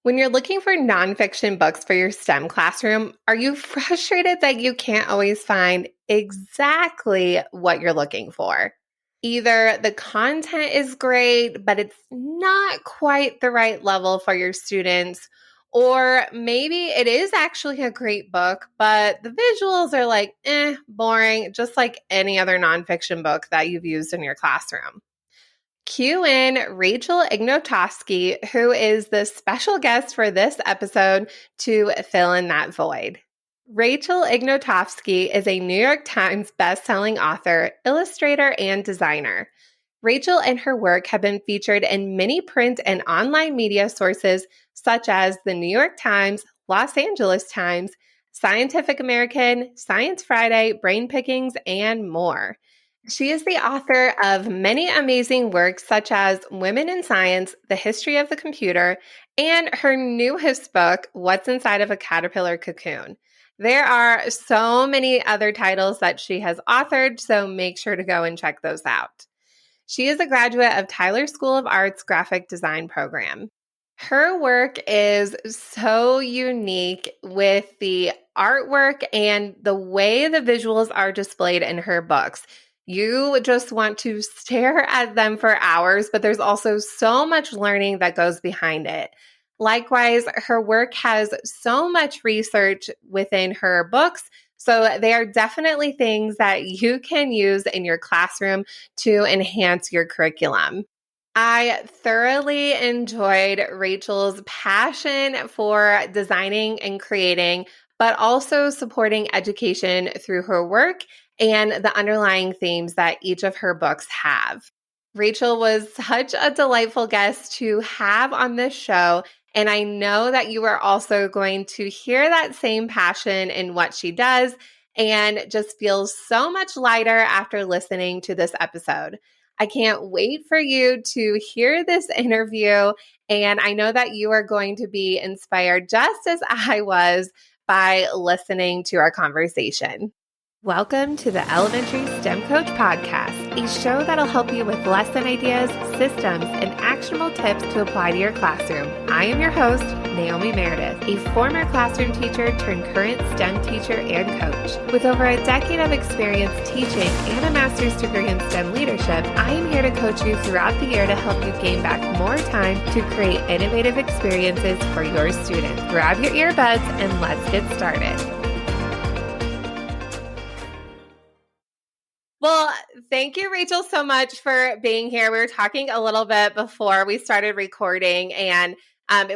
When you're looking for nonfiction books for your STEM classroom, are you frustrated that you can't always find exactly what you're looking for? Either the content is great, but it's not quite the right level for your students, or maybe it is actually a great book, but the visuals are like, boring, just like any other nonfiction book that you've used in your classroom. Cue in Rachel Ignotofsky, who is the special guest for this episode to fill in that void. Rachel Ignotofsky is a New York Times bestselling author, illustrator, and designer. Rachel and her work have been featured in many print and online media sources such as the New York Times, Los Angeles Times, Scientific American, Science Friday, Brain Pickings, and more. She is the author of many amazing works such as Women in Science, The History of the Computer, and her newest book, What's Inside of a Caterpillar Cocoon. There are so many other titles that she has authored, so make sure to go and check those out. She is a graduate of Tyler School of Art's graphic design program. Her work is so unique with the artwork and the way the visuals are displayed in her books. You just want to stare at them for hours, but there's also so much learning that goes behind it. Likewise, her work has so much research within her books, so they are definitely things that you can use in your classroom to enhance your curriculum. I thoroughly enjoyed Rachel's passion for designing and creating, but also supporting education through her work and the underlying themes that each of her books have. Rachel was such a delightful guest to have on this show, and I know that you are also going to hear that same passion in what she does and just feel so much lighter after listening to this episode. I can't wait for you to hear this interview, and I know that you are going to be inspired just as I was by listening to our conversation. Welcome to the Elementary STEM Coach Podcast, a show that'll help you with lesson ideas, systems, and actionable tips to apply to your classroom. I am your host, Naomi Meredith, a former classroom teacher turned current STEM teacher and coach. With over a decade of experience teaching and a master's degree in STEM leadership, I am here to coach you throughout the year to help you gain back more time to create innovative experiences for your students. Grab your earbuds and let's get started. Well, thank you, Rachel, so much for being here. We were talking a little bit before we started recording, and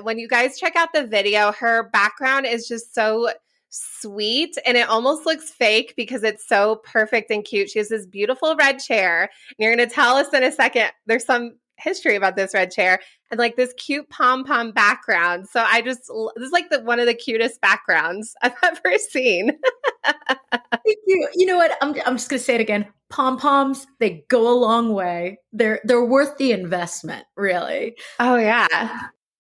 when you guys check out the video, her background is just so sweet, and it almost looks fake because it's so perfect and cute. She has this beautiful red chair, and you're going to tell us in a second. There's some history about this red chair, and like this cute pom-pom background. So this is like one of the cutest backgrounds I've ever seen. Thank you. You know what? I'm just going to say it again. Pom-poms, they go a long way. They're worth the investment, really. Oh, yeah.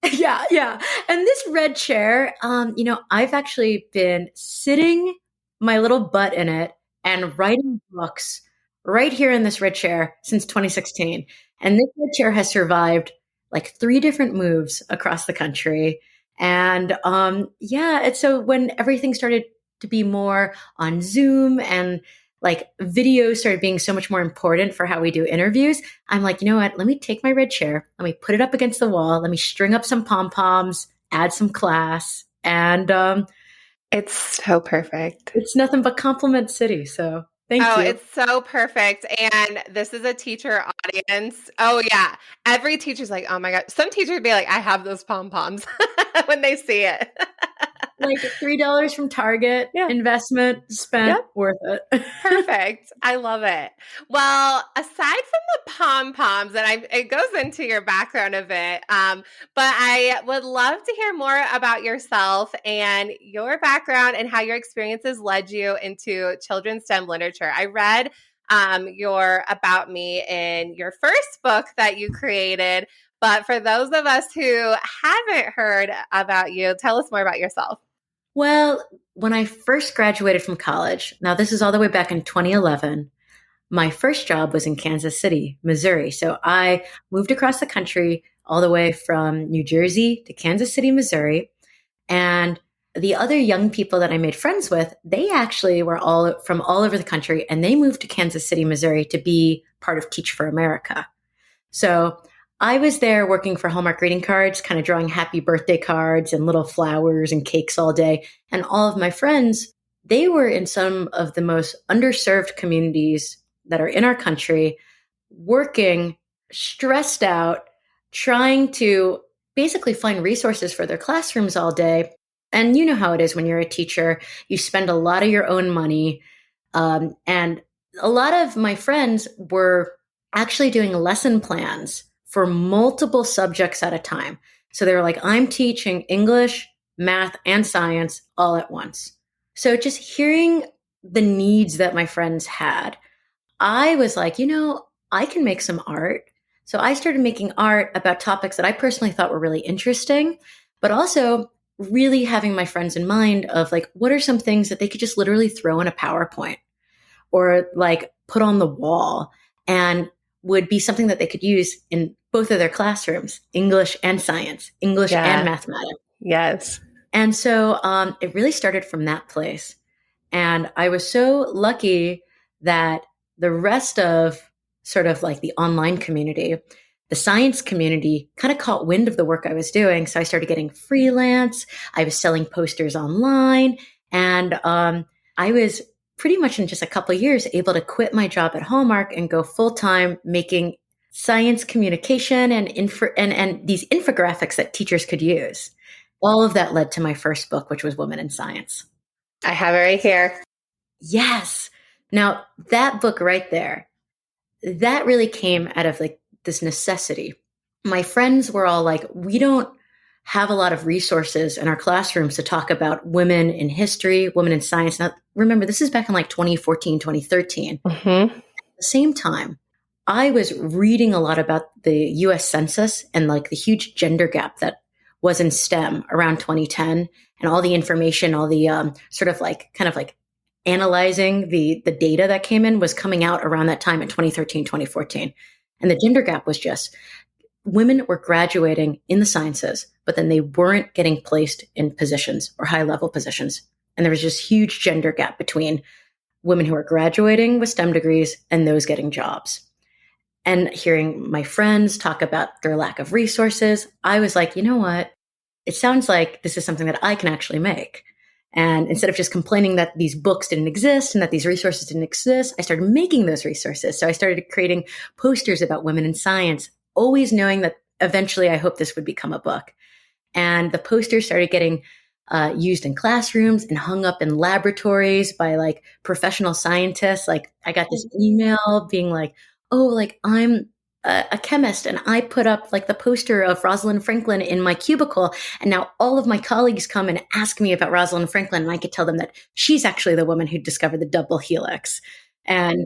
Yeah. And this red chair, I've actually been sitting my little butt in it and writing books right here in this red chair since 2016. And this red chair has survived like 3 different moves across the country. And so when everything started to be more on Zoom and like video started being so much more important for how we do interviews, I'm like, you know what? Let me take my red chair. Let me put it up against the wall. Let me string up some pom-poms, add some class. And it's so perfect. It's nothing but compliment city. So thank you. Oh, it's so perfect. And this is a teacher audience. Oh, yeah. Every teacher's like, oh my God. Some teachers would be like, I have those pom-poms when they see it. Like $3 from Target, investment spent, worth it. Perfect. I love it. Well, aside from the pom-poms, and it goes into your background a bit, but I would love to hear more about yourself and your background and how your experiences led you into children's STEM literature. I read your About Me in your first book that you created, but for those of us who haven't heard about you, tell us more about yourself. Well, when I first graduated from college, now this is all the way back in 2011, my first job was in Kansas City, Missouri. So I moved across the country all the way from New Jersey to Kansas City, Missouri. And the other young people that I made friends with, they actually were all from all over the country, and they moved to Kansas City, Missouri to be part of Teach for America. So I was there working for Hallmark greeting cards, kind of drawing happy birthday cards and little flowers and cakes all day. And all of my friends, they were in some of the most underserved communities that are in our country, working, stressed out, trying to basically find resources for their classrooms all day. And you know how it is when you're a teacher, you spend a lot of your own money. And a lot of my friends were actually doing lesson plans for multiple subjects at a time. So they were like, I'm teaching English, math, and science all at once. So just hearing the needs that my friends had, I was like, I can make some art. So I started making art about topics that I personally thought were really interesting, but also really having my friends in mind of like, what are some things that they could just literally throw in a PowerPoint or like put on the wall and would be something that they could use in both of their classrooms, English and science, English and mathematics. Yes. And so it really started from that place. And I was so lucky that the rest of sort of like the online community, the science community kind of caught wind of the work I was doing. So I started getting freelance. I was selling posters online. And I was pretty much in just a couple of years able to quit my job at Hallmark and go full-time making science communication and these infographics that teachers could use. All of that led to my first book, which was Women in Science. I have it right here. Yes. Now, that book right there, that really came out of like this necessity. My friends were all like, we don't have a lot of resources in our classrooms to talk about women in history, women in science. Now, remember, this is back in like 2014, 2013. Mm-hmm. At the same time, I was reading a lot about the US Census and like the huge gender gap that was in STEM around 2010 and all the information, all the sort of like kind of like analyzing the data that came in was coming out around that time in 2013, 2014. And the gender gap was just women were graduating in the sciences, but then they weren't getting placed in positions or high level positions. And there was just huge gender gap between women who are graduating with STEM degrees and those getting jobs. And hearing my friends talk about their lack of resources, I was like, you know what? It sounds like this is something that I can actually make. And instead of just complaining that these books didn't exist and that these resources didn't exist, I started making those resources. So I started creating posters about women in science, always knowing that eventually I hope this would become a book. And the posters started getting used in classrooms and hung up in laboratories by like professional scientists. Like I got this email being like, oh, like I'm a chemist and I put up like the poster of Rosalind Franklin in my cubicle. And now all of my colleagues come and ask me about Rosalind Franklin. And I could tell them that she's actually the woman who discovered the double helix. And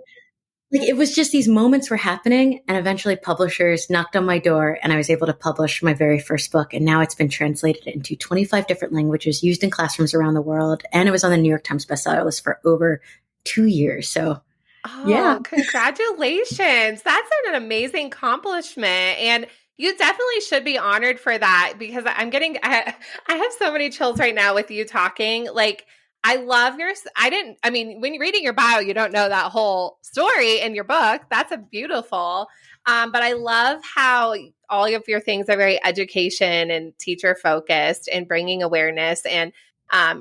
like, it was just these moments were happening. And eventually publishers knocked on my door and I was able to publish my very first book. And now it's been translated into 25 different languages, used in classrooms around the world. And it was on the New York Times bestseller list for over 2 years. So Oh, yeah. Congratulations. That's an amazing accomplishment. And you definitely should be honored for that because I have so many chills right now with you talking. Like, I love when you're reading your bio, you don't know that whole story in your book. That's a beautiful. But I love how all of your things are very education and teacher focused and bringing awareness and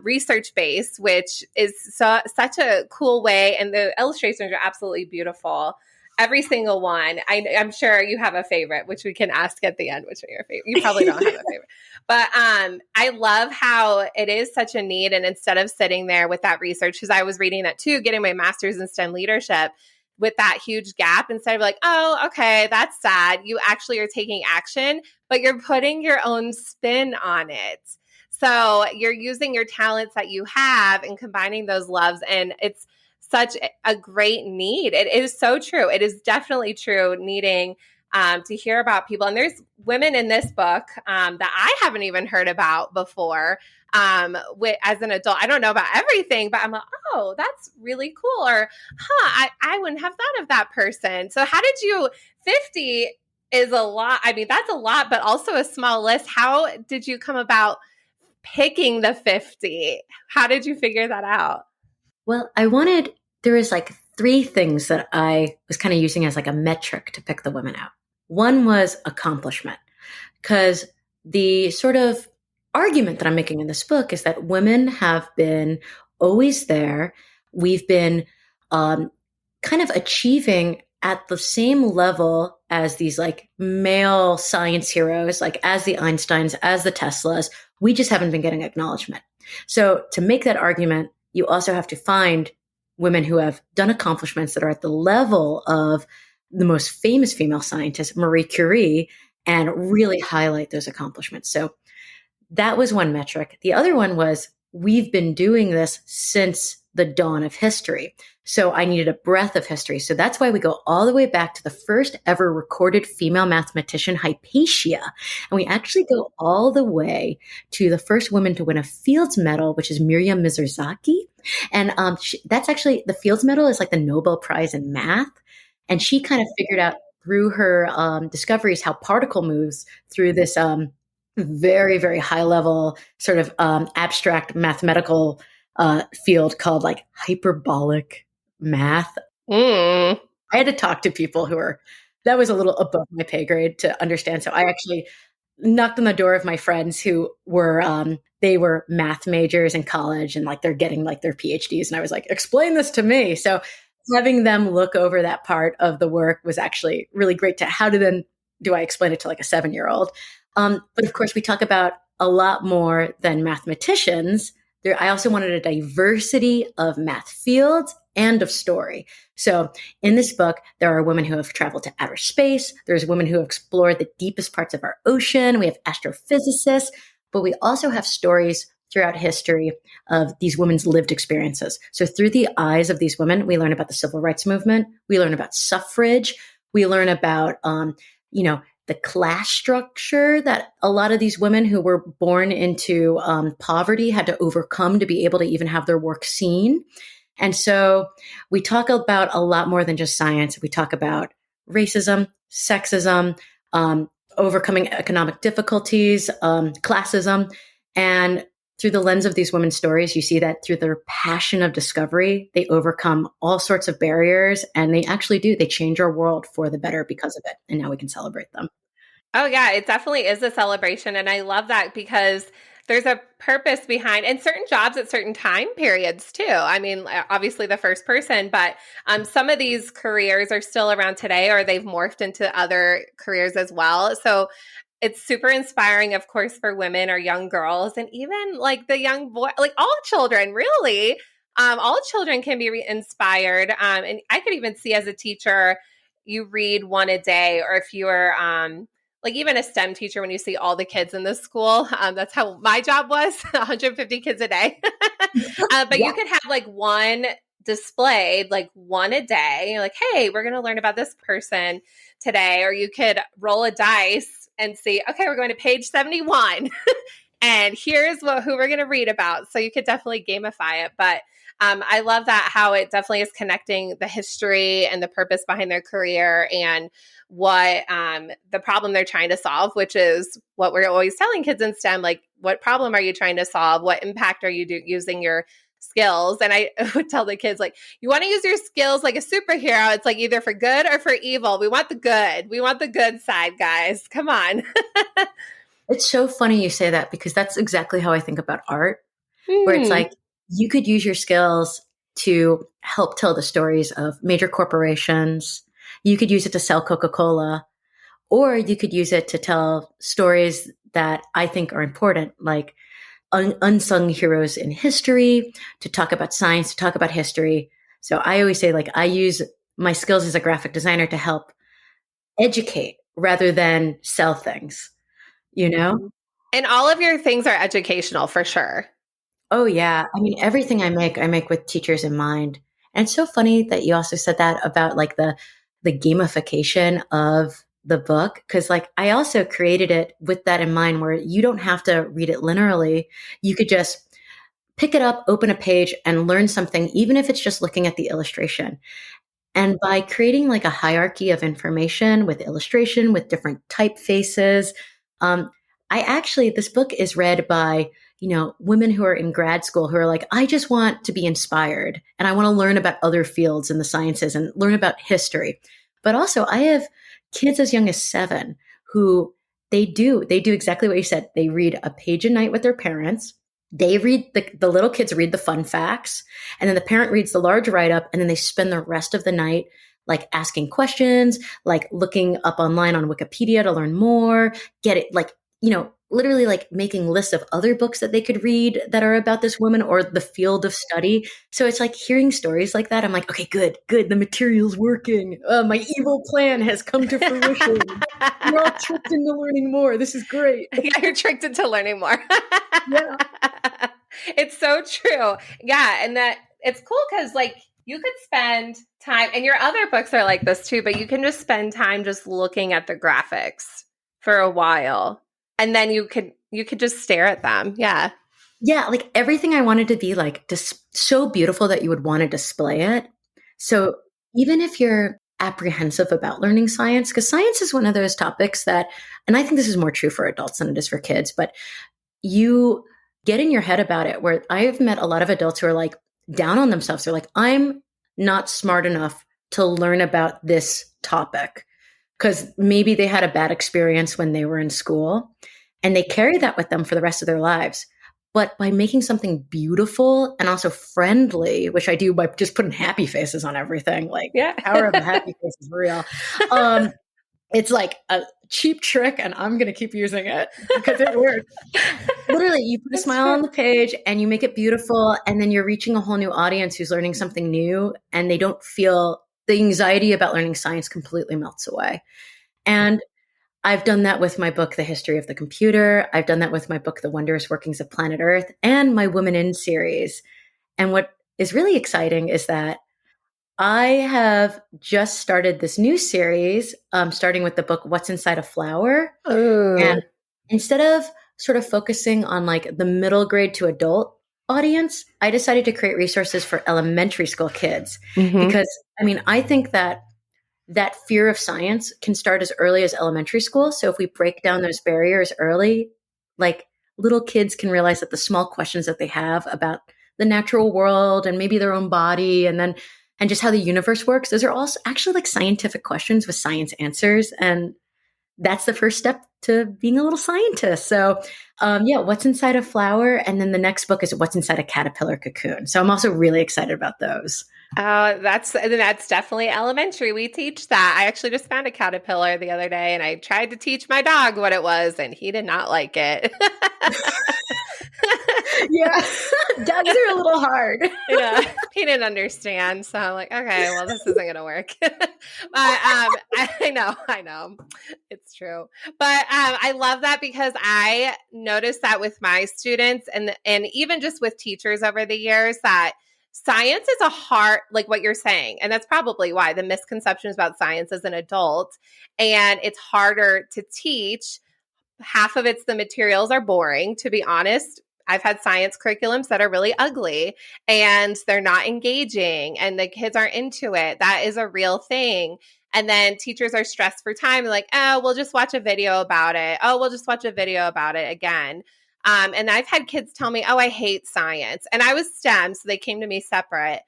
research based, which is such a cool way. And the illustrations are absolutely beautiful. Every single one. I'm sure you have a favorite, which we can ask at the end, which are your favorite. You probably don't have a favorite. But I love how it is such a need. And instead of sitting there with that research, because I was reading that too, getting my master's in STEM leadership with that huge gap, instead of like, oh, okay, that's sad. You actually are taking action, but you're putting your own spin on it. So you're using your talents that you have and combining those loves. And it's such a great need. It is so true. It is definitely true needing to hear about people. And there's women in this book that I haven't even heard about before as an adult. I don't know about everything, but I'm like, oh, that's really cool. Or, I wouldn't have thought of that person. So how did you, 50 is a lot. I mean, that's a lot, but also a small list. How did you come about picking the 50? How did you figure that out? Well, there was like three things that I was kind of using as like a metric to pick the women out. One was accomplishment, because the sort of argument that I'm making in this book is that women have been always there. We've been kind of achieving at the same level as these like male science heroes, like as the Einsteins, as the Teslas. We just haven't been getting acknowledgement. So to make that argument, you also have to find women who have done accomplishments that are at the level of the most famous female scientist, Marie Curie, and really highlight those accomplishments. So that was one metric. The other one was we've been doing this since the dawn of history. So I needed a breadth of history. So that's why we go all the way back to the first ever recorded female mathematician, Hypatia. And we actually go all the way to the first woman to win a Fields Medal, which is Miriam Mizrahi. And that's actually, the Fields Medal is like the Nobel Prize in math. And she kind of figured out through her discoveries how particle moves through this very, very high level sort of abstract mathematical field called like hyperbolic math. Mm. I had to talk to people that was a little above my pay grade to understand. So I actually knocked on the door of my friends who were, they were math majors in college and like they're getting like their PhDs. And I was like, explain this to me. So having them look over that part of the work was actually really great do I explain it to like a 7-year-old? But of course, we talk about a lot more than mathematicians. I also wanted a diversity of math fields and of story. So in this book, there are women who have traveled to outer space. There's women who have explored the deepest parts of our ocean. We have astrophysicists, but we also have stories throughout history of these women's lived experiences. So through the eyes of these women, we learn about the civil rights movement. We learn about suffrage. We learn about, the class structure that a lot of these women who were born into poverty had to overcome to be able to even have their work seen. And so we talk about a lot more than just science. We talk about racism, sexism, overcoming economic difficulties, classism. And through the lens of these women's stories, you see that through their passion of discovery, they overcome all sorts of barriers, and they actually do. They change our world for the better because of it. And now we can celebrate them. Oh, yeah, it definitely is a celebration. And I love that because there's a purpose behind, and certain jobs at certain time periods too. I mean, obviously the first person, but some of these careers are still around today, or they've morphed into other careers as well. So it's super inspiring, of course, for women or young girls, and even like the young boy, like all children, really. All children can be inspired. And I could even see as a teacher, you read one a day, or if you were like even a STEM teacher, when you see all the kids in the school, that's how my job was, 150 kids a day. But yeah. You could have like one displayed, like one a day. You're like, hey, we're going to learn about this person today. Or you could roll a dice and see, okay, we're going to page 71. And here's who we're going to read about. So you could definitely gamify it. But I love that, how it definitely is connecting the history and the purpose behind their career and what the problem they're trying to solve, which is what we're always telling kids in STEM, like, what problem are you trying to solve? What impact are you using your skills? And I would tell the kids, like, you want to use your skills like a superhero. It's like either for good or for evil. We want the good. We want the good side, guys. Come on. It's so funny you say that, because that's exactly how I think about art, where it's like, you could use your skills to help tell the stories of major corporations. You could use it to sell Coca-Cola, or you could use it to tell stories that I think are important, like unsung heroes in history, to talk about science, to talk about history. So I always say, like, I use my skills as a graphic designer to help educate rather than sell things, you know? And all of your things are educational for sure. Oh, yeah. I mean, everything I make with teachers in mind. And it's so funny that you also said that about like the gamification of the book, because like I also created it with that in mind, where you don't have to read it linearly. You could just pick it up, open a page, and learn something, even if it's just looking at the illustration. And by creating like a hierarchy of information with illustration, with different typefaces, um, this book is read by, women who are in grad school who are like, I just want to be inspired and I want to learn about other fields in the sciences and learn about history. But also I have kids as young as 7 who they do exactly what you said. They read a page a night with their parents. They read the little kids read the fun facts, and then the parent reads the large write up, and then they spend the rest of the night like asking questions, like looking up online on Wikipedia to learn more, get it like, literally like making lists of other books that they could read that are about this woman or the field of study. So it's like hearing stories like that. I'm like, okay, good. The material's working. My evil plan has come to fruition. We're all tricked into learning more. This is great. Yeah, you're tricked into learning more. Yeah. It's so true. Yeah. And that it's cool because like you could spend time, and your other books are like this too, but you can just spend time just looking at the graphics for a while. And then you could just stare at them. Yeah. Yeah. Like everything I wanted to be like just so beautiful that you would want to display it. So even if you're apprehensive about learning science, because science is one of those topics that, and I think this is more true for adults than it is for kids, but you get in your head about it, where I've met a lot of adults who are like down on themselves. They're like, I'm not smart enough to learn about this topic because maybe they had a bad experience when they were in school and they carry that with them for the rest of their lives. But by making something beautiful and also friendly, which I do by just putting happy faces on everything, like power of the happy face is real. It's like a cheap trick and I'm going to keep using it because it works. Literally, you put a smile on the page and you make it beautiful. And then you're reaching a whole new audience who's learning something new and they don't feel the anxiety about learning science completely melts away. And I've done that with my book, The History of the Computer. I've done that with my book, The Wondrous Workings of Planet Earth, and my Women in series. And what is really exciting is that I have just started this new series, starting with the book, What's Inside a Flower. Ooh. And instead of sort of focusing on like the middle grade to adult audience, I decided to create resources for elementary school kids. Because I think that fear of science can start as early as elementary school. So if we break down those barriers early, like little kids can realize that the small questions that they have about the natural world and maybe their own body and just how the universe works, those are also actually like scientific questions with science answers. And that's the first step to being a little scientist. So What's Inside a Flower? And then the next book is What's Inside a Caterpillar Cocoon. So I'm also really excited about those. Oh, that's definitely elementary. We teach that. I actually just found a caterpillar the other day and I tried to teach my dog what it was and he did not like it. Yeah. Dogs are a little hard. Yeah. He didn't understand. So I'm like, okay, well, this isn't going to work. But I know. It's true. But I love that because I noticed that with my students and even just with teachers over the years that science is a hard, like what you're saying. And that's probably why the misconceptions about science as an adult, and it's harder to teach. Half of it's the materials are boring, to be honest. I've had science curriculums that are really ugly and they're not engaging and the kids aren't into it. That is a real thing. And then teachers are stressed for time. They're like, oh, we'll just watch a video about it. Oh, we'll just watch a video about it again. And I've had kids tell me, oh, I hate science. And I was STEM, so they came to me separate.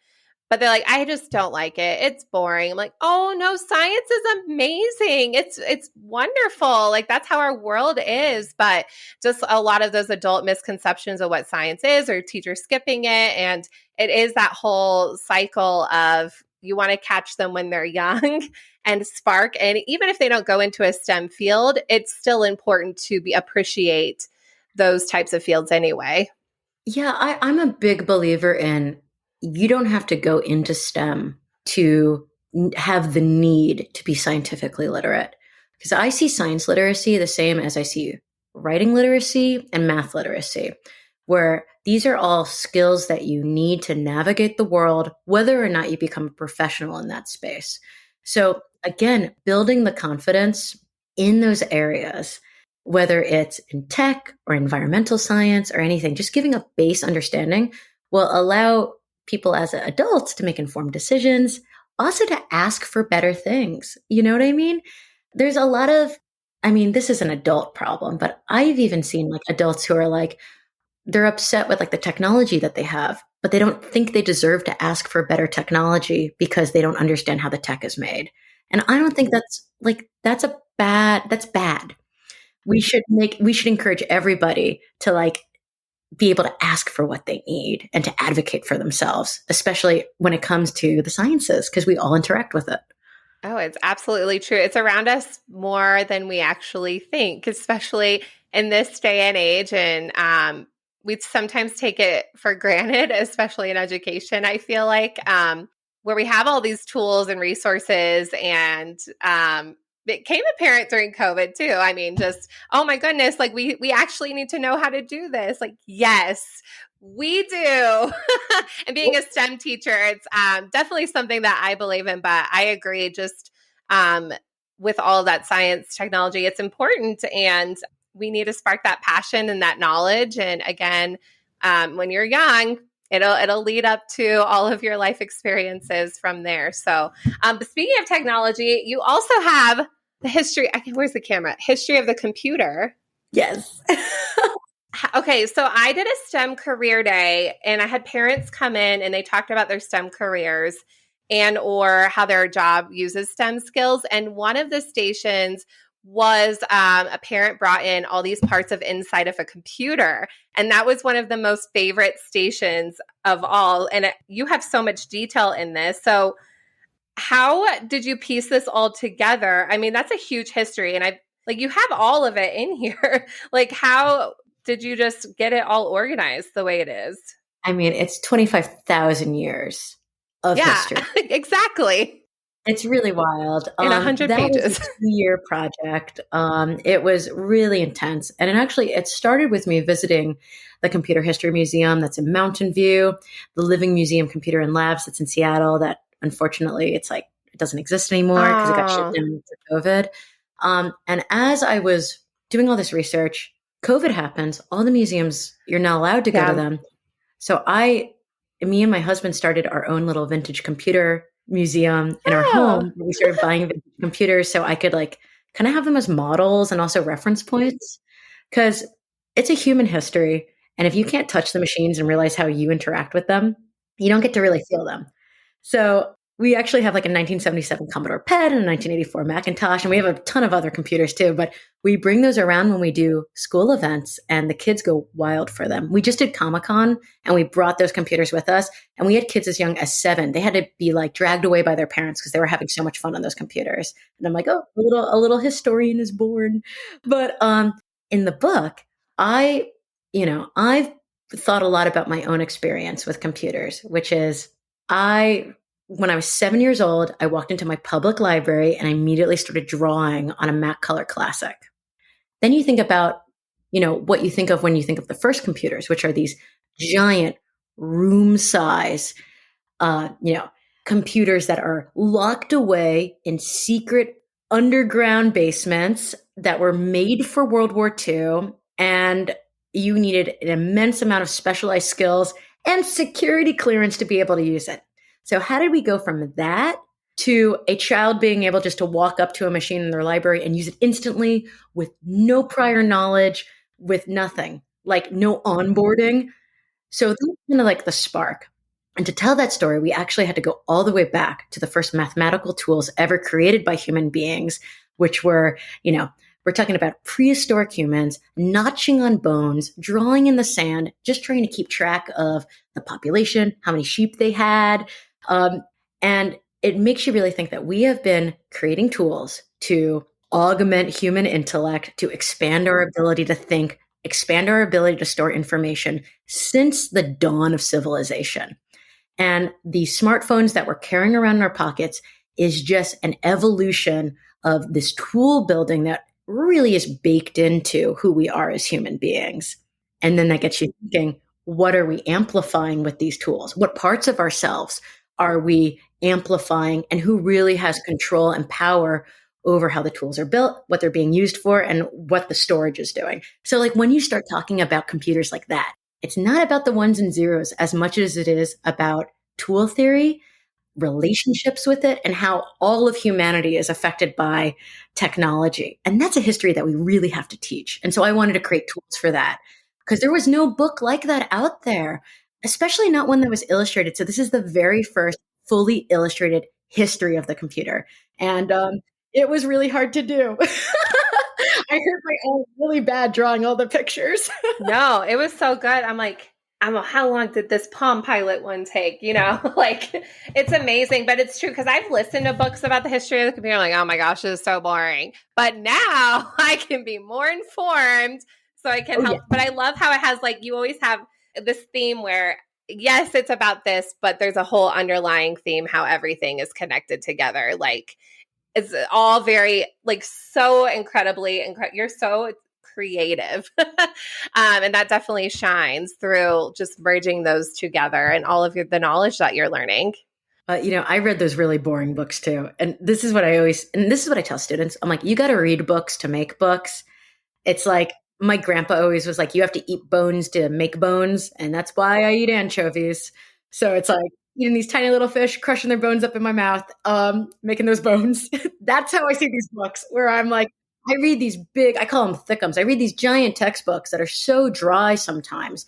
But they're like, I just don't like it. It's boring. I'm like, oh, no, science is amazing. It's wonderful. Like, that's how our world is. But just a lot of those adult misconceptions of what science is or teachers skipping it. And it is that whole cycle of you want to catch them when they're young and spark. And even if they don't go into a STEM field, it's still important to appreciate those types of fields anyway. Yeah, I'm a big believer in you don't have to go into STEM to have the need to be scientifically literate. Because I see science literacy the same as I see writing literacy and math literacy, where these are all skills that you need to navigate the world, whether or not you become a professional in that space. So again, building the confidence in those areas, whether it's in tech or environmental science or anything, just giving a base understanding will allow people as adults to make informed decisions, also to ask for better things. You know what I mean? There's a lot of, I mean, this is an adult problem, but I've even seen like adults who are like, they're upset with like the technology that they have, but they don't think they deserve to ask for better technology because they don't understand how the tech is made. And I don't think that's bad. We should encourage everybody to like be able to ask for what they need and to advocate for themselves, especially when it comes to the sciences, because we all interact with it. Oh, it's absolutely true. It's around us more than we actually think, especially in this day and age. And we sometimes take it for granted, especially in education, I feel like, where we have all these tools and resources. And it became apparent during COVID too. I mean, just, oh my goodness, like we actually need to know how to do this. Like, yes, we do. And being a STEM teacher, it's definitely something that I believe in, but I agree just with all of that science, technology, it's important. And we need to spark that passion and that knowledge. And again, when you're young, it'll lead up to all of your life experiences from there. So, but speaking of technology, you also have the history. Where's the camera? History of the computer. Yes. Okay, so I did a STEM career day and I had parents come in and they talked about their STEM careers and or how their job uses STEM skills. And one of the stations was a parent brought in all these parts of inside of a computer. And that was one of the most favorite stations of all. And you have so much detail in this. So how did you piece this all together? I mean, that's a huge history. And you have all of it in here. Like, how did you just get it all organized the way it is? I mean, it's 25,000 years of history. Exactly. It's really wild. In 100 pages. Was a 2-year project. It was really intense. And it started with me visiting the Computer History Museum that's in Mountain View, the Living Museum Computer and Labs that's in Seattle that unfortunately it doesn't exist anymore because it got shut down for COVID. And as I was doing all this research, COVID happens. All the museums, you're not allowed to go to them. So me and my husband started our own little vintage computer museum in our home. We started buying vintage computers so I could kind of have them as models and also reference points because it's a human history. And if you can't touch the machines and realize how you interact with them, you don't get to really feel them. So we actually have a 1977 Commodore PET and a 1984 Macintosh, and we have a ton of other computers too, but we bring those around when we do school events and the kids go wild for them. We just did Comic-Con and we brought those computers with us, and we had kids as young as 7. They had to be dragged away by their parents because they were having so much fun on those computers. And I'm like, oh, a little historian is born. But in the book, I've thought a lot about my own experience with computers, which is when I was 7 years old, I walked into my public library and I immediately started drawing on a Mac Color Classic. Then you think about, what you think of when you think of the first computers, which are these giant room size, computers that are locked away in secret underground basements that were made for World War II. And you needed an immense amount of specialized skills and security clearance to be able to use it. So how did we go from that to a child being able just to walk up to a machine in their library and use it instantly with no prior knowledge, with nothing, no onboarding? So that's kind of the spark. And to tell that story, we actually had to go all the way back to the first mathematical tools ever created by human beings, which were, we're talking about prehistoric humans notching on bones, drawing in the sand, just trying to keep track of the population, how many sheep they had. And it makes you really think that we have been creating tools to augment human intellect, to expand our ability to think, expand our ability to store information since the dawn of civilization. And the smartphones that we're carrying around in our pockets is just an evolution of this tool building that really is baked into who we are as human beings. And then that gets you thinking, what are we amplifying with these tools? What parts of ourselves are we amplifying, and who really has control and power over how the tools are built, what they're being used for, and what the storage is doing? So when you start talking about computers like that, it's not about the ones and zeros as much as it is about tool theory, relationships with it and how all of humanity is affected by technology. And that's a history that we really have to teach. And so I wanted to create tools for that because there was no book like that out there, especially not one that was illustrated. So this is the very first fully illustrated history of the computer. And it was really hard to do. I hurt my own really bad drawing all the pictures. No, it was so good. I'm like, how long did this Palm Pilot one take? Like it's amazing, but it's true because I've listened to books about the history of the computer. Like, oh my gosh, this is so boring. But now I can be more informed, so I can help. Yeah. But I love how it has like you always have this theme where yes, it's about this, but there's a whole underlying theme how everything is connected together. Like it's all very like so incredibly you're so creative. And that definitely shines through just merging those together and all of the knowledge that you're learning. I read those really boring books too. And this is what I tell students. I'm like, you got to read books to make books. It's like my grandpa always was like, you have to eat bones to make bones. And that's why I eat anchovies. So it's like eating these tiny little fish, crushing their bones up in my mouth, making those bones. That's how I see these books where I'm like, I read these big, I call them thickums. I read these giant textbooks that are so dry sometimes.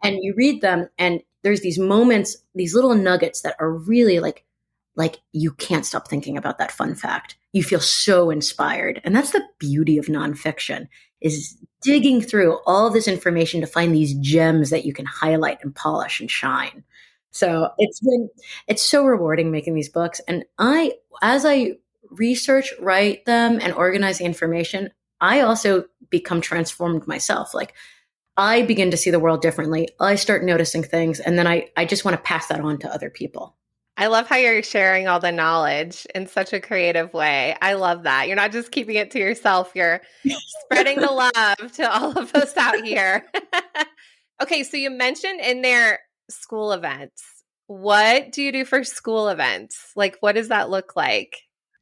And you read them and there's these moments, these little nuggets that are really like you can't stop thinking about that fun fact. You feel so inspired. And that's the beauty of nonfiction is digging through all this information to find these gems that you can highlight and polish and shine. So it's so rewarding making these books. And as I research, write them, and organize the information, I also become transformed myself. Like I begin to see the world differently. I start noticing things, and then I just want to pass that on to other people. I love how you're sharing all the knowledge in such a creative way. I love that. You're not just keeping it to yourself. You're spreading the love to all of us out here. Okay, so you mentioned in there school events. What do you do for school events? Like, what does that look like?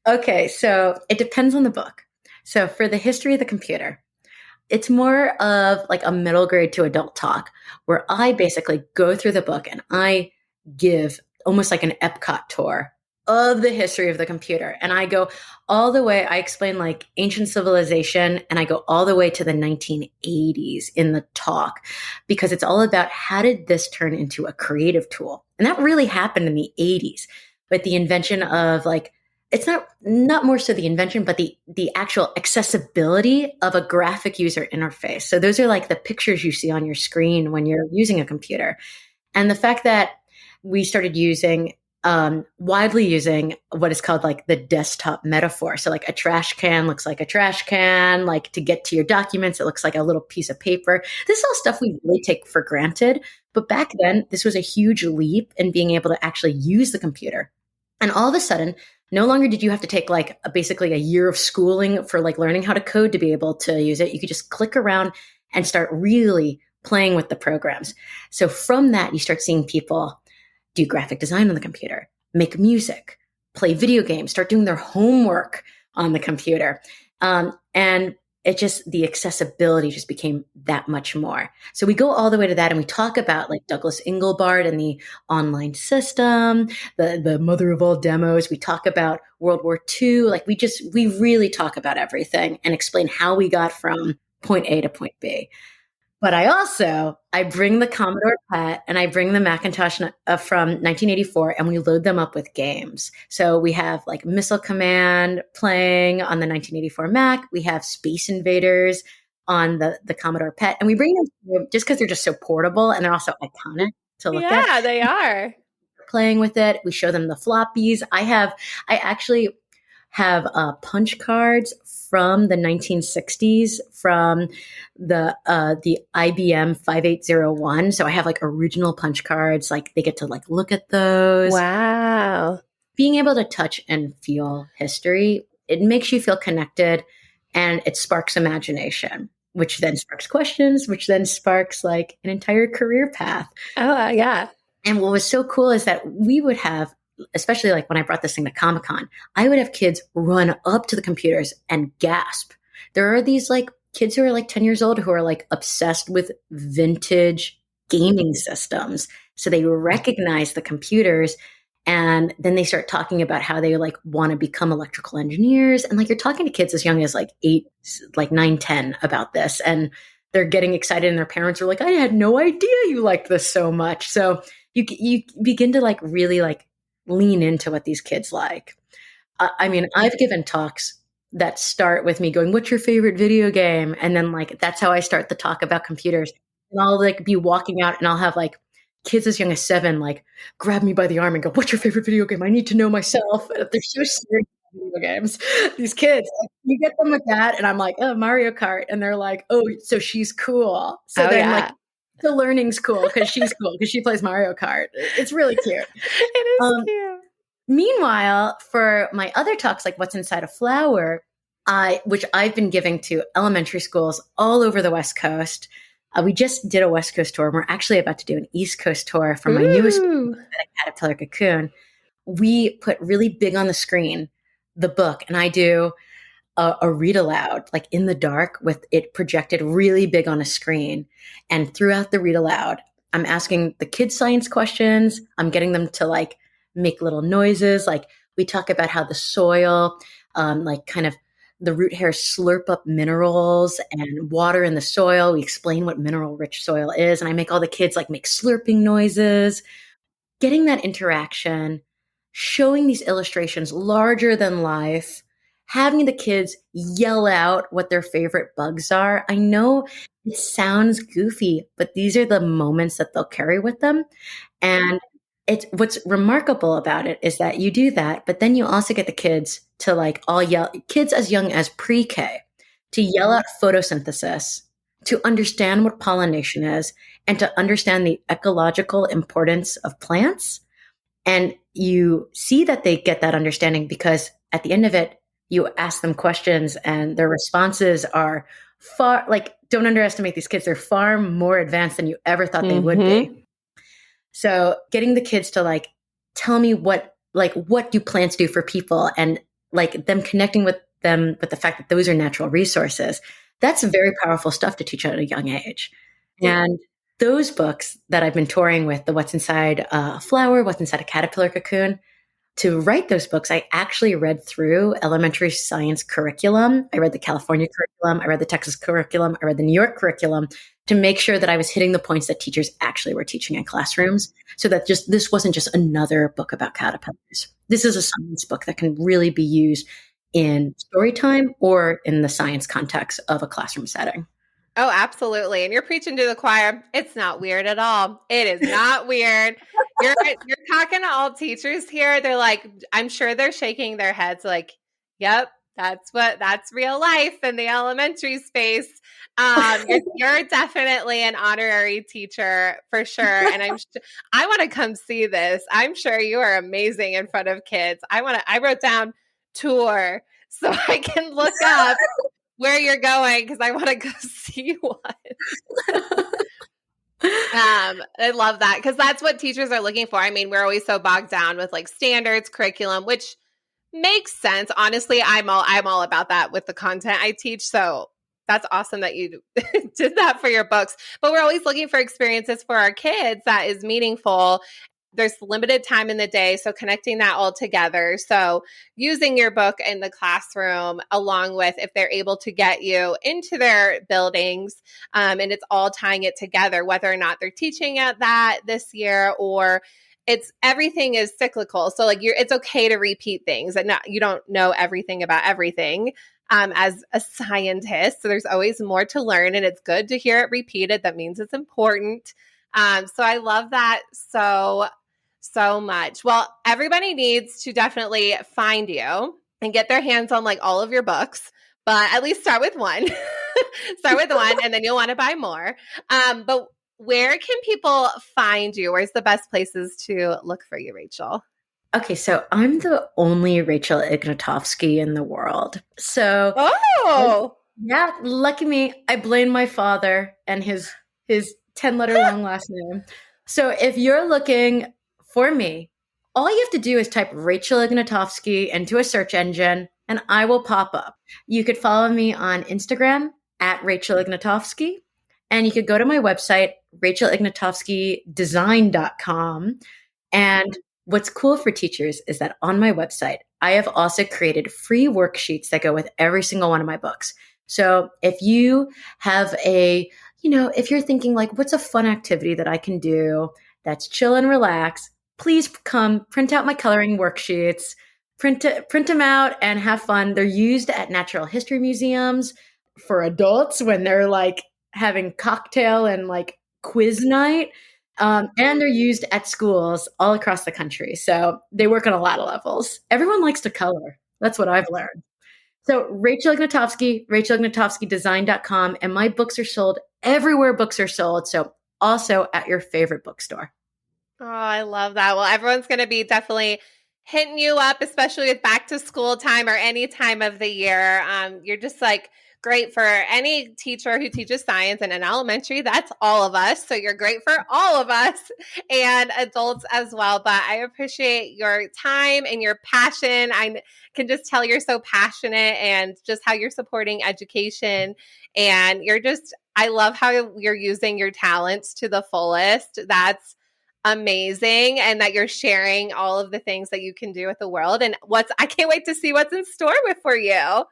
Okay, so it depends on the book. So for the history of the computer, it's more of like a middle grade to adult talk where I basically go through the book and I give almost like an Epcot tour of the history of the computer. And I go all the way, I explain like ancient civilization, and I go all the way to the 1980s in the talk because it's all about how did this turn into a creative tool? And that really happened in the 80s with the invention of like, it's not more so the invention, but the actual accessibility of a graphic user interface. So those are like the pictures you see on your screen when you're using a computer. And the fact that we started widely using what is called like the desktop metaphor. So like a trash can looks like a trash can, like to get to your documents, it looks like a little piece of paper. This is all stuff we really take for granted. But back then, this was a huge leap in being able to actually use the computer. And all of a sudden, no longer did you have to take like basically a year of schooling for like learning how to code to be able to use it. You could just click around and start really playing with the programs. So from that, you start seeing people do graphic design on the computer, make music, play video games, start doing their homework on the computer. And it just, the accessibility just became that much more. So we go all the way to that and we talk about like Douglas Engelbart and the online system, the mother of all demos. We talk about World War II. Like we really talk about everything and explain how we got from point A to point B. But I bring the Commodore PET and I bring the Macintosh from 1984 and we load them up with games. So we have like Missile Command playing on the 1984 Mac. We have Space Invaders on the Commodore PET. And we bring them just because they're just so portable and they're also iconic to look at. Yeah, they are. Playing with it. We show them the floppies. I actually have punch cards from the 1960s from the IBM 5801. So I have like original punch cards. Like they get to like look at those. Wow. Being able to touch and feel history, it makes you feel connected and it sparks imagination, which then sparks questions, which then sparks like an entire career path. Oh, yeah. And what was so cool is that we would have, especially like when I brought this thing to Comic-Con, I would have kids run up to the computers and gasp. There are these like kids who are like 10 years old who are like obsessed with vintage gaming systems. So they recognize the computers And then they start talking about how they like want to become electrical engineers. And like you're talking to kids as young as like 8, like 9, 10 about this. And they're getting excited and their parents are like, I had no idea you liked this so much. So you begin to like really like lean into what these kids like. I mean, I've given talks that start with me going, what's your favorite video game? And then like, that's how I start the talk about computers. And I'll like be walking out and I'll have like kids as young as 7, like grab me by the arm and go, what's your favorite video game? I need to know myself. And they're so serious about video games. These kids, like, you get them with that. And I'm like, oh, Mario Kart. And they're like, oh, so she's cool. So then like, the learning's cool because she's cool because she plays Mario Kart. It's really cute. It is cute. Meanwhile, for my other talks, like What's Inside a Flower, which I've been giving to elementary schools all over the West Coast. We just did a West Coast tour. And we're actually about to do an East Coast tour for my newest book, Caterpillar Cocoon. We put really big on the screen the book, and I do a read aloud, like in the dark with it projected really big on a screen. And throughout the read aloud, I'm asking the kids science questions. I'm getting them to like make little noises. Like we talk about how the soil, like kind of the root hairs slurp up minerals and water in the soil. We explain what mineral rich soil is. And I make all the kids like make slurping noises, getting that interaction, showing these illustrations larger than life, having the kids yell out what their favorite bugs are. I know it sounds goofy, but these are the moments that they'll carry with them. And it's what's remarkable about it is that you do that, but then you also get the kids to like all yell, kids as young as pre-K, to yell out photosynthesis, to understand what pollination is, and to understand the ecological importance of plants. And you see that they get that understanding because at the end of it, you ask them questions and their responses are far, like, don't underestimate these kids. They're far more advanced than you ever thought they would be. So getting the kids to like, tell me what do plants do for people, and like them connecting with them with the fact that those are natural resources. That's very powerful stuff to teach at a young age. And those books that I've been touring with, the What's Inside a Flower, What's Inside a Caterpillar Cocoon, to write those books, I actually read through elementary science curriculum. I read the California curriculum. I read the Texas curriculum. I read the New York curriculum to make sure that I was hitting the points that teachers actually were teaching in classrooms, so that this wasn't just another book about caterpillars. This is a science book that can really be used in story time or in the science context of a classroom setting. Oh, absolutely. And you're preaching to the choir. It's not weird at all. It is not weird. You're talking to all teachers here. They're like, I'm sure they're shaking their heads like, yep, that's real life in the elementary space. You're definitely an honorary teacher for sure. And I want to come see this. I'm sure you are amazing in front of kids. I wrote down tour so I can look up where you're going because I want to go see one. I love that because that's what teachers are looking for. I mean, we're always so bogged down with like standards, curriculum, which makes sense. Honestly, I'm all about that with the content I teach. So that's awesome that you did that for your books. But we're always looking for experiences for our kids that is meaningful. There's limited time in the day, so connecting that all together. So using your book in the classroom along with if they're able to get you into their buildings, and it's all tying it together, whether or not they're teaching at that this year or everything is cyclical. So like it's okay to repeat things and you don't know everything about everything as a scientist. So there's always more to learn and it's good to hear it repeated. That means it's important. So I love that so much. Well, everybody needs to definitely find you and get their hands on like all of your books, but at least start with one. Start with one and then you'll want to buy more. But where can people find you? Where's the best places to look for you, Rachel? Okay, so I'm the only Rachel Ignotofsky in the world. So, yeah, lucky me. I blame my father and his 10-letter long last name. So if you're looking for me, all you have to do is type Rachel Ignotofsky into a search engine and I will pop up. You could follow me on Instagram at Rachel Ignotofsky, and you could go to my website, rachelignotofskydesign.com, and what's cool for teachers is that on my website, I have also created free worksheets that go with every single one of my books. So if you have if you're thinking like, what's a fun activity that I can do that's chill and relax, please come print out my coloring worksheets, print them out and have fun. They're used at natural history museums for adults when they're like having cocktail and like quiz night. And they're used at schools all across the country. So they work on a lot of levels. Everyone likes to color. That's what I've learned. So Rachel Ignotofsky, rachelignotofskydesign.com. And my books are sold everywhere books are sold. So also at your favorite bookstore. Oh, I love that. Well, everyone's going to be definitely hitting you up, especially with back to school time or any time of the year. You're just like great for any teacher who teaches science, and in elementary, that's all of us. So you're great for all of us and adults as well. But I appreciate your time and your passion. I can just tell you're so passionate and just how you're supporting education. And I love how you're using your talents to the fullest. That's amazing. And that you're sharing all of the things that you can do with the world. And I can't wait to see what's in store for you.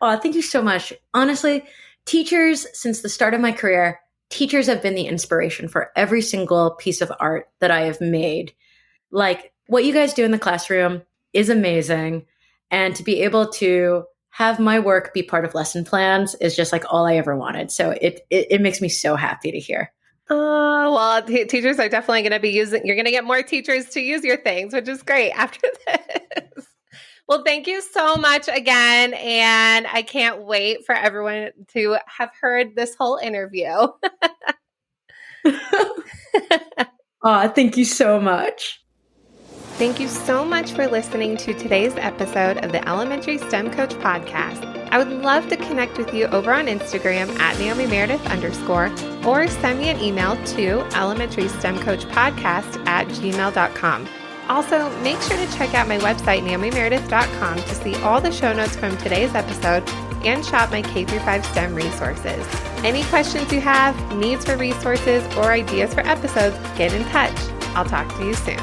Oh, thank you so much. Honestly, teachers, since the start of my career, teachers have been the inspiration for every single piece of art that I have made. Like what you guys do in the classroom is amazing. And to be able to have my work be part of lesson plans is just like all I ever wanted. So it makes me so happy to hear. Oh, well, teachers are definitely going to be you're going to get more teachers to use your things, which is great after this. Well, thank you so much again. And I can't wait for everyone to have heard this whole interview. Oh, thank you so much. Thank you so much for listening to today's episode of the Elementary STEM Coach Podcast. I would love to connect with you over on Instagram at NaomiMeredith_ or send me an email to elementarystemcoachpodcast@gmail.com. Also, make sure to check out my website, naomimeredith.com, to see all the show notes from today's episode and shop my K-5 STEM resources. Any questions you have, needs for resources, or ideas for episodes, get in touch. I'll talk to you soon.